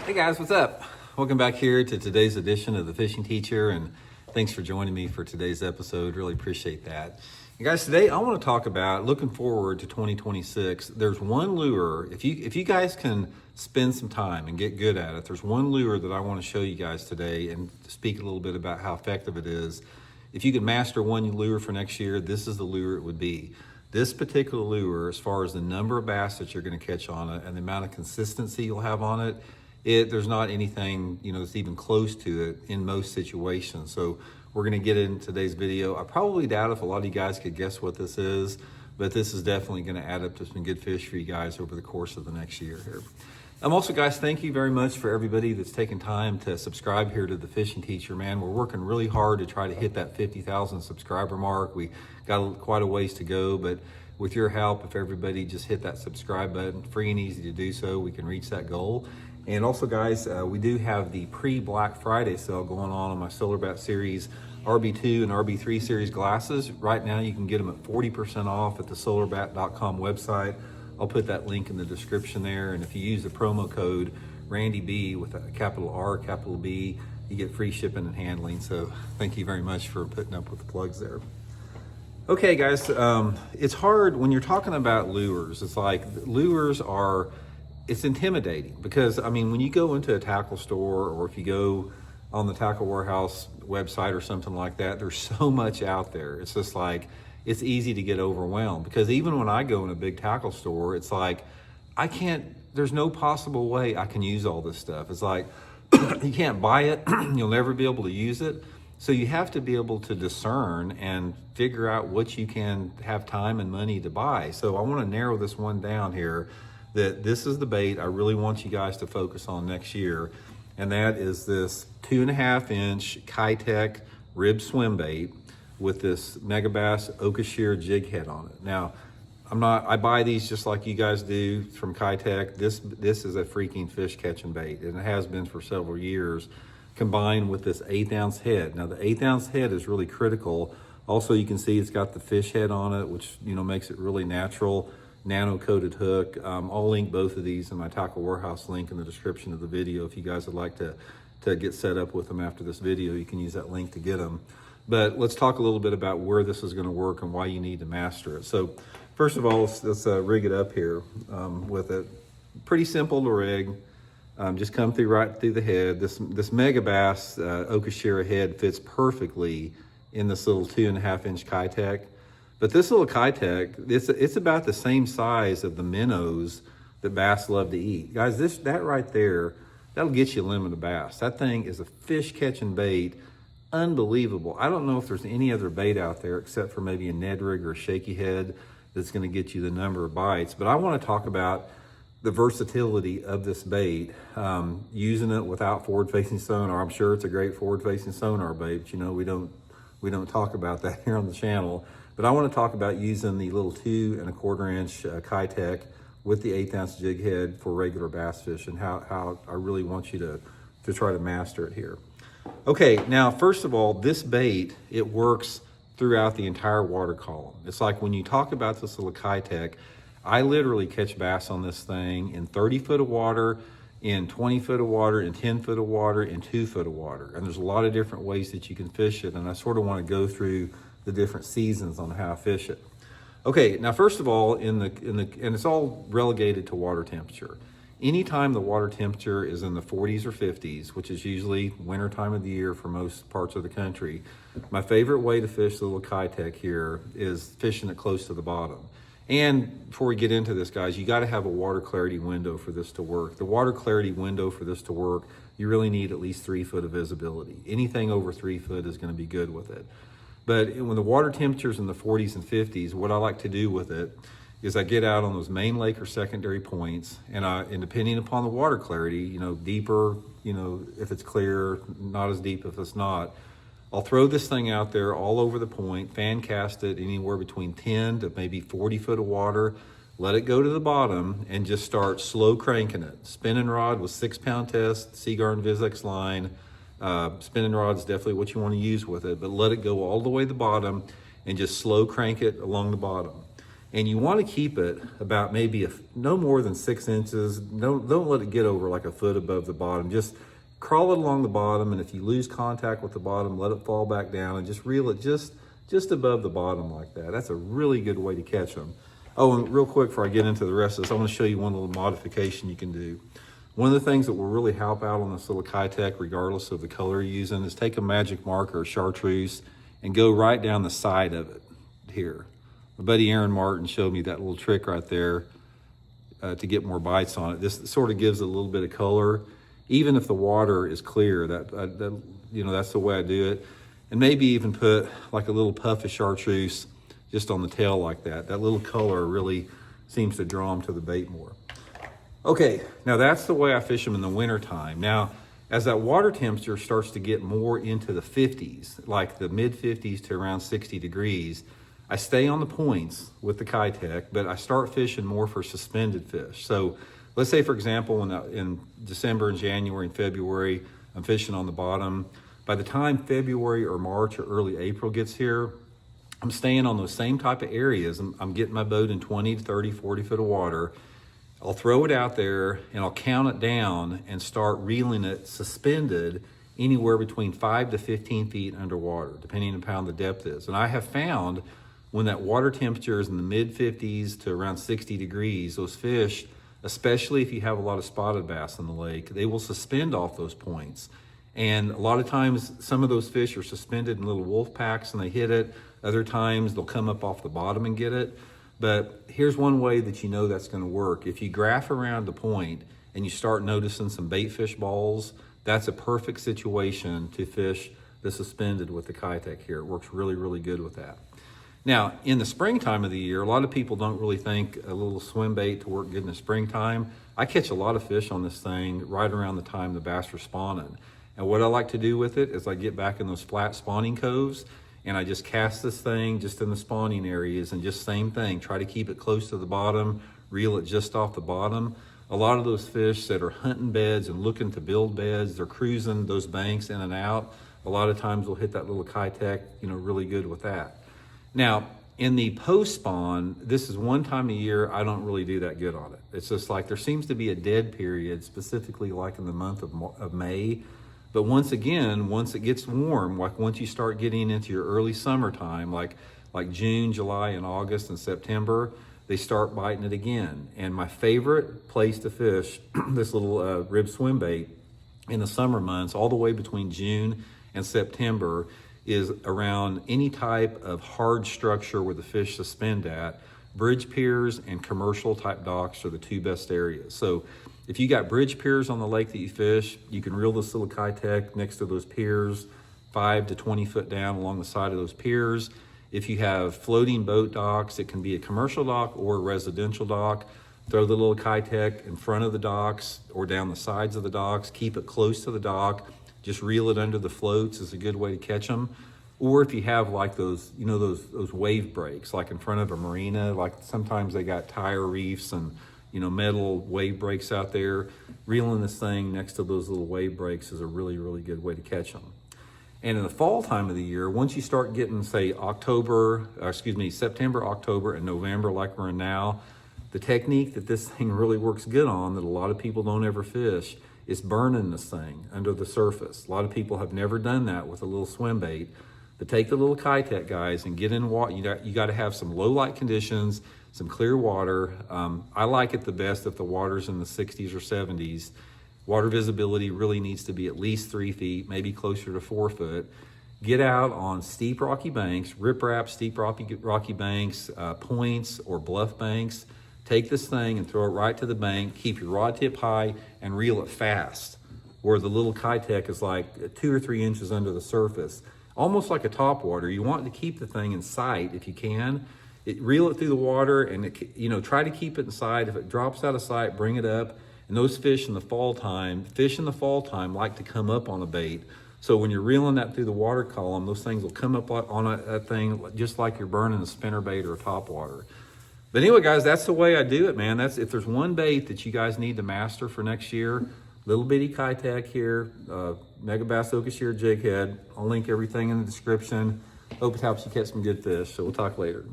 Hey guys, what's up? Welcome back here to today's edition of The Fishing Teacher, and thanks for joining me for today's episode. Really appreciate that. And guys, today I want to talk about looking forward to 2026. There's one lure, if you guys can spend some time and get good at it, there's one lure that I want to show you guys today and speak a little bit about how effective it is. If you could master one lure for next year, this is the lure it would be. This particular lure, as far as the number of bass that you're going to catch on it and the amount of consistency you'll have on it, there's not anything that's even close to it in most situations. So we're going to get in today's video. I probably doubt if a lot of you guys could guess what this is, but this is definitely going to add up to some good fish for you guys over the course of the next year here. Also, guys, thank you very much for everybody that's taken time to subscribe here to The Fishing Teacher. Man, we're working really hard to try to hit that 50,000 subscriber mark. We got quite a ways to go, but with your help, if everybody just hit that subscribe button, free and easy to do so, we can reach that goal. And also, guys, we do have the pre-Black Friday sale going on my Solarbat series RB2 and RB3 series glasses. Right now, you can get them at 40% off at the solarbat.com website. I'll put that link in the description there. And if you use the promo code RandyB with a capital R, capital B, you get free shipping and handling. So thank you very much for putting up with the plugs there. Okay, guys, it's hard when you're talking about lures. It's like lures are... It's intimidating because, I mean, when you go into a tackle store or if you go on the Tackle Warehouse website or something like that, there's so much out there. It's just like, it's easy to get overwhelmed because even when I go in a big tackle store, it's like, there's no possible way I can use all this stuff. It's like, you can't buy it, you'll never be able to use it. So you have to be able to discern and figure out what you can have time and money to buy. So I want to narrow this one down here. That this is the bait I really want you guys to focus on next year, and that is this 2.5 inch Kitech rib swim bait with this Megabass okashira jig head on it. Now, I buy these just like you guys do from Kitech. This is a freaking fish catching bait, and it has been for several years, combined with this 1/8 ounce head. Now the 1/8 ounce head is really critical. Also, you can see it's got the fish head on it, which makes it really natural. Nano coated hook. I'll link both of these in my Tackle Warehouse link in the description of the video. If you guys would like to get set up with them after this video, you can use that link to get them. But let's talk a little bit about where this is going to work and why you need to master it. So first of all, let's rig it up here with it. Pretty simple to rig. Just come right through the head. This Megabass okashira head fits perfectly in this little 2.5 inch Kitech. But this little Kitech, it's about the same size of the minnows that bass love to eat. Guys, that right there, that'll get you a limit of bass. That thing is a fish catching bait, unbelievable. I don't know if there's any other bait out there except for maybe a Ned rig or a shaky head that's gonna get you the number of bites. But I wanna talk about the versatility of this bait, using it without forward-facing sonar. I'm sure it's a great forward-facing sonar bait, but we don't talk about that here on the channel. But I want to talk about using the little 2.25 inch Kitech with the 1/8 ounce jig head for regular bass fish, and how I really want you to try to master it here. Okay, now first of all, this bait, it works throughout the entire water column. It's like when you talk about this little Kitech, I literally catch bass on this thing in 30 foot of water, in 20 foot of water, in 10 foot of water, in 2 foot of water. And there's a lot of different ways that you can fish it, and I sort of want to go through the different seasons on how I fish it. Okay, now first of all, and it's all relegated to water temperature. Anytime the water temperature is in the 40s or 50s, which is usually winter time of the year for most parts of the country, my favorite way to fish the little Kitech here is fishing it close to the bottom. And before we get into this, guys, you got to have a water clarity window for this to work. The water clarity window for this to work, you really need at least 3 foot of visibility. Anything over 3 foot is going to be good with it. But when the water temperature's in the 40s and 50s, what I like to do with it is I get out on those main lake or secondary points, and depending upon the water clarity, deeper, if it's clear, not as deep if it's not, I'll throw this thing out there all over the point, fan cast it anywhere between 10 to maybe 40 foot of water, let it go to the bottom, and just start slow cranking it. Spinning rod with 6-pound test, Seaguar and Vizex line. Spinning rod is definitely what you want to use with it, but let it go all the way to the bottom and just slow crank it along the bottom. And you want to keep it about maybe no more than 6 inches. Don't let it get over like a foot above the bottom. Just crawl it along the bottom, and if you lose contact with the bottom, let it fall back down and just reel it just above the bottom like that. That's a really good way to catch them. Oh, and real quick before I get into the rest of this, I want to show you one little modification you can do. One of the things that will really help out on this little Kitech, regardless of the color you're using, is take a magic marker or chartreuse and go right down the side of it here. My buddy Aaron Martin showed me that little trick right there to get more bites on it. This sort of gives it a little bit of color, even if the water is clear. That's the way I do it. And maybe even put like a little puff of chartreuse just on the tail like that. That little color really seems to draw them to the bait more. Okay, now that's the way I fish them in the winter time. Now, as that water temperature starts to get more into the 50s, like the mid 50s to around 60 degrees, I stay on the points with the Kitech, but I start fishing more for suspended fish. So let's say, for example, in December and January and February, I'm fishing on the bottom. By the time February or March or early April gets here, I'm staying on those same type of areas. I'm getting my boat in 20 to 30, 40 foot of water. I'll throw it out there and I'll count it down and start reeling it suspended anywhere between 5 to 15 feet underwater, depending upon the depth is. And I have found when that water temperature is in the mid 50s to around 60 degrees, those fish, especially if you have a lot of spotted bass in the lake, they will suspend off those points. And a lot of times, some of those fish are suspended in little wolf packs and they hit it. Other times, they'll come up off the bottom and get it. But here's one way that you know that's gonna work. If you graph around the point and you start noticing some bait fish balls, that's a perfect situation to fish the suspended with the Kitech here. It works really, really good with that. Now, in the springtime of the year, a lot of people don't really think a little swim bait to work good in the springtime. I catch a lot of fish on this thing right around the time the bass are spawning. And what I like to do with it is I get back in those flat spawning coves and I just cast this thing just in the spawning areas and just same thing, try to keep it close to the bottom, reel it just off the bottom. A lot of those fish that are hunting beds and looking to build beds, they're cruising those banks in and out. A lot of times we'll hit that little Kitech, really good with that. Now, in the post-spawn, this is one time a year I don't really do that good on it. It's just like there seems to be a dead period, specifically like in the month of May. But once again, once it gets warm, like once you start getting into your early summertime, like June, July, and August and September, they start biting it again. And my favorite place to fish this little rib swim bait in the summer months, all the way between June and September, is around any type of hard structure where the fish suspend at. Bridge piers and commercial type docks are the two best areas. So if you got bridge piers on the lake that you fish, you can reel this little Kitech next to those piers, 5 to 20 foot down along the side of those piers. If you have floating boat docks, it can be a commercial dock or a residential dock. Throw the little Kitech in front of the docks or down the sides of the docks. Keep it close to the dock. Just reel it under the floats is a good way to catch them. Or if you have like those, those wave breaks, like in front of a marina, like sometimes they got tire reefs and metal wave breaks out there. Reeling this thing next to those little wave breaks is a really, really good way to catch them. And in the fall time of the year, once you start getting, say, September, October, and November, like we're in now, the technique that this thing really works good on, that a lot of people don't ever fish, is burning this thing under the surface. A lot of people have never done that with a little swim bait. But take the little Kitech, guys, and get in water. You got to have some low light conditions, some clear water. I like it the best if the water's in the 60s or 70s. Water visibility really needs to be at least 3 feet, maybe closer to 4 foot. Get out on steep rocky banks, riprap, steep rocky banks, points or bluff banks. Take this thing and throw it right to the bank. Keep your rod tip high and reel it fast, where the little Kitech is like 2 or 3 inches under the surface. Almost like a topwater. You want to keep the thing in sight if you can. Reel it through the water and try to keep it in sight. If it drops out of sight, bring it up. And those fish in the fall time like to come up on a bait. So when you're reeling that through the water column, those things will come up on that thing just like you're burning a spinnerbait or a topwater. But anyway, guys, that's the way I do it, man. If there's one bait that you guys need to master for next year, little bitty Kitech here, Megabass, okashira, jighead. I'll link everything in the description. Hope it helps you catch some good fish. So we'll talk later.